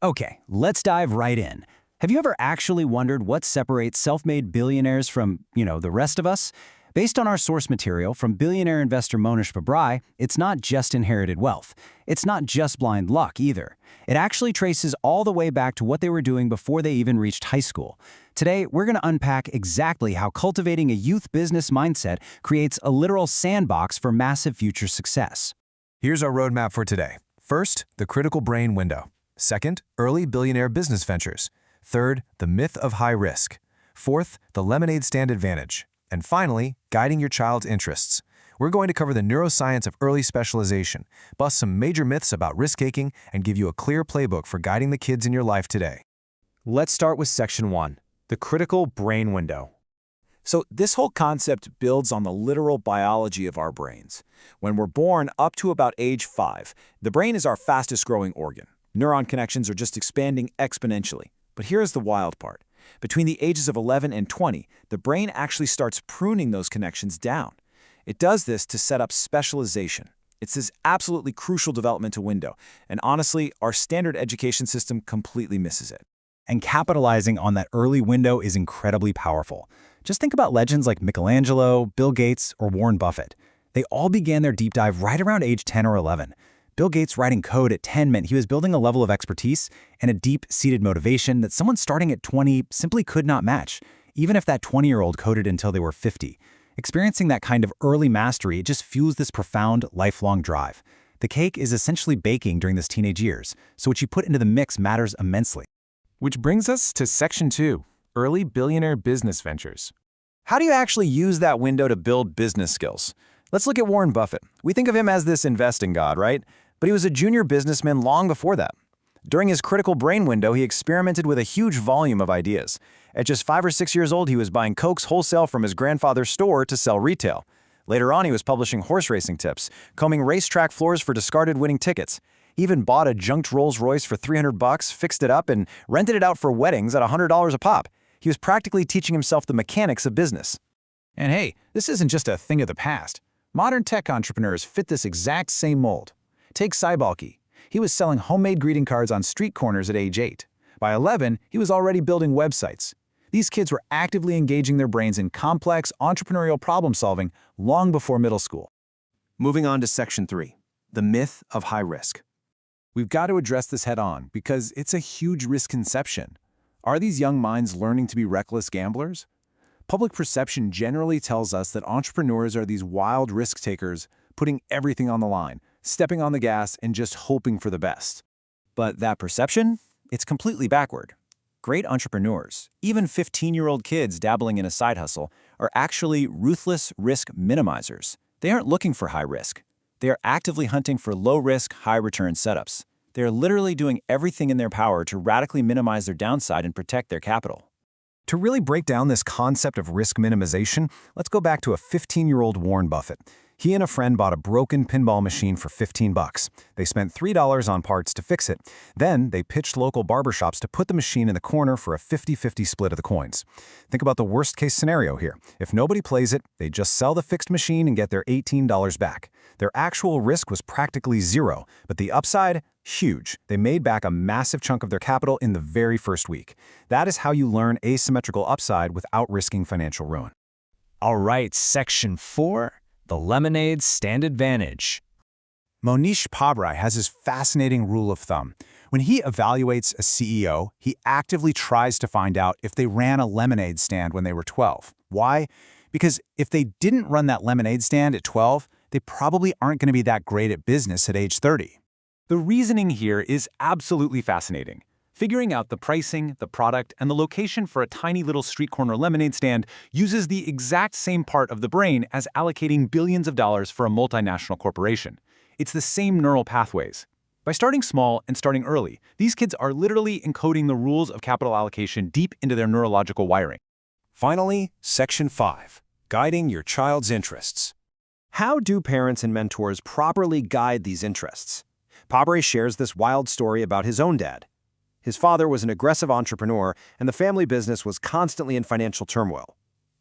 Okay, let's dive right in. Have you ever actually wondered what separates self-made billionaires from, the rest of us? Based on our source material from billionaire investor Monish Pabrai, it's not just inherited wealth. It's not just blind luck either. It actually traces all the way back to what they were doing before they even reached high school. Today, we're going to unpack exactly how cultivating a youth business mindset creates a literal sandbox for massive future success. Here's our roadmap for today. First, the critical brain window. Second, early billionaire business ventures. Third, the myth of high risk. Fourth, the lemonade stand advantage. And finally, guiding your child's interests. We're going to cover the neuroscience of early specialization, bust some major myths about risk-taking, and give you a clear playbook for guiding the kids in your life today. Let's start with Section 1, the critical brain window. So this whole concept builds on the literal biology of our brains. When we're born up to about age 5, the brain is our fastest growing organ. Neuron connections are just expanding exponentially. But here's the wild part. Between the ages of 11 and 20, the brain actually starts pruning those connections down. It does this to set up specialization. It's this absolutely crucial developmental window, and honestly, our standard education system completely misses it. And capitalizing on that early window is incredibly powerful. Just think about legends like Michelangelo, Bill Gates, or Warren Buffett. They all began their deep dive right around age 10 or 11. Bill Gates writing code at 10 meant he was building a level of expertise and a deep-seated motivation that someone starting at 20 simply could not match, even if that 20-year-old coded until they were 50. Experiencing that kind of early mastery, it just fuels this profound, lifelong drive. The cake is essentially baking during this teenage years, so what you put into the mix matters immensely. Which brings us to Section 2, early billionaire business ventures. How do you actually use that window to build business skills? Let's look at Warren Buffett. We think of him as this investing god, right? But he was a junior businessman long before that. During his critical brain window, he experimented with a huge volume of ideas. At just 5 or 6 years old, he was buying Cokes wholesale from his grandfather's store to sell retail. Later on, he was publishing horse racing tips, combing racetrack floors for discarded winning tickets. He even bought a junked Rolls-Royce for $300, fixed it up, and rented it out for weddings at $100 a pop. He was practically teaching himself the mechanics of business. And hey, this isn't just a thing of the past. Modern tech entrepreneurs fit this exact same mold. Take Cybalky. He was selling homemade greeting cards on street corners at age 8. By 11, he was already building websites. These kids were actively engaging their brains in complex entrepreneurial problem-solving long before middle school. Moving on to Section 3, the myth of high risk. We've got to address this head-on because it's a huge misconception. Are these young minds learning to be reckless gamblers? Public perception generally tells us that entrepreneurs are these wild risk-takers, putting everything on the line, stepping on the gas, and just hoping for the best. But that perception? It's completely backward. Great entrepreneurs, even 15-year-old kids dabbling in a side hustle, are actually ruthless risk minimizers. They aren't looking for high risk. They are actively hunting for low-risk, high-return setups. They are literally doing everything in their power to radically minimize their downside and protect their capital. To really break down this concept of risk minimization, let's go back to a 15-year-old Warren Buffett. He and a friend bought a broken pinball machine for $15. They spent $3 on parts to fix it. Then, they pitched local barbershops to put the machine in the corner for a 50-50 split of the coins. Think about the worst-case scenario here. If nobody plays it, they just sell the fixed machine and get their $18 back. Their actual risk was practically zero, but the upside? Huge. They made back a massive chunk of their capital in the very first week. That is how you learn asymmetrical upside without risking financial ruin. All right, Section 4, the lemonade stand advantage. Monish Pabrai has his fascinating rule of thumb. When he evaluates a CEO, he actively tries to find out if they ran a lemonade stand when they were 12. Why? Because if they didn't run that lemonade stand at 12, they probably aren't going to be that great at business at age 30. The reasoning here is absolutely fascinating. Figuring out the pricing, the product, and the location for a tiny little street corner lemonade stand uses the exact same part of the brain as allocating billions of dollars for a multinational corporation. It's the same neural pathways. By starting small and starting early, these kids are literally encoding the rules of capital allocation deep into their neurological wiring. Finally, Section 5, guiding your child's interests. How do parents and mentors properly guide these interests? Pabrai shares this wild story about his own dad. His father was an aggressive entrepreneur, and the family business was constantly in financial turmoil.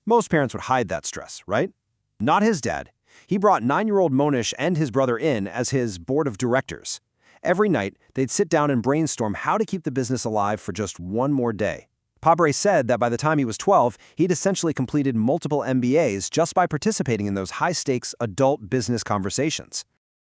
Most parents would hide that stress, right? Not his dad. He brought 9-year-old Monish and his brother in as his board of directors. Every night, they'd sit down and brainstorm how to keep the business alive for just one more day. Pabrai said that by the time he was 12, he'd essentially completed multiple MBAs just by participating in those high-stakes adult business conversations.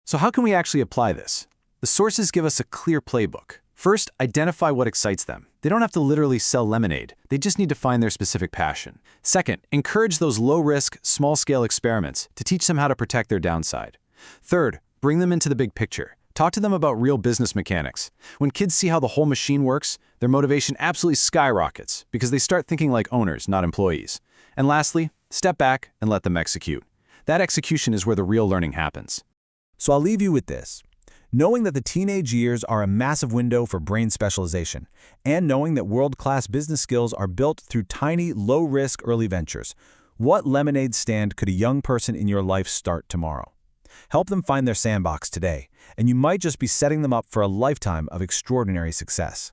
So how can we actually apply this? The sources give us a clear playbook. First, identify what excites them. They don't have to literally sell lemonade. They just need to find their specific passion. Second, encourage those low-risk, small-scale experiments to teach them how to protect their downside. Third, bring them into the big picture. Talk to them about real business mechanics. When kids see how the whole machine works, their motivation absolutely skyrockets because they start thinking like owners, not employees. And lastly, step back and let them execute. That execution is where the real learning happens. So I'll leave you with this. Knowing that the teenage years are a massive window for brain specialization, and knowing that world-class business skills are built through tiny, low-risk early ventures, what lemonade stand could a young person in your life start tomorrow? Help them find their sandbox today, and you might just be setting them up for a lifetime of extraordinary success.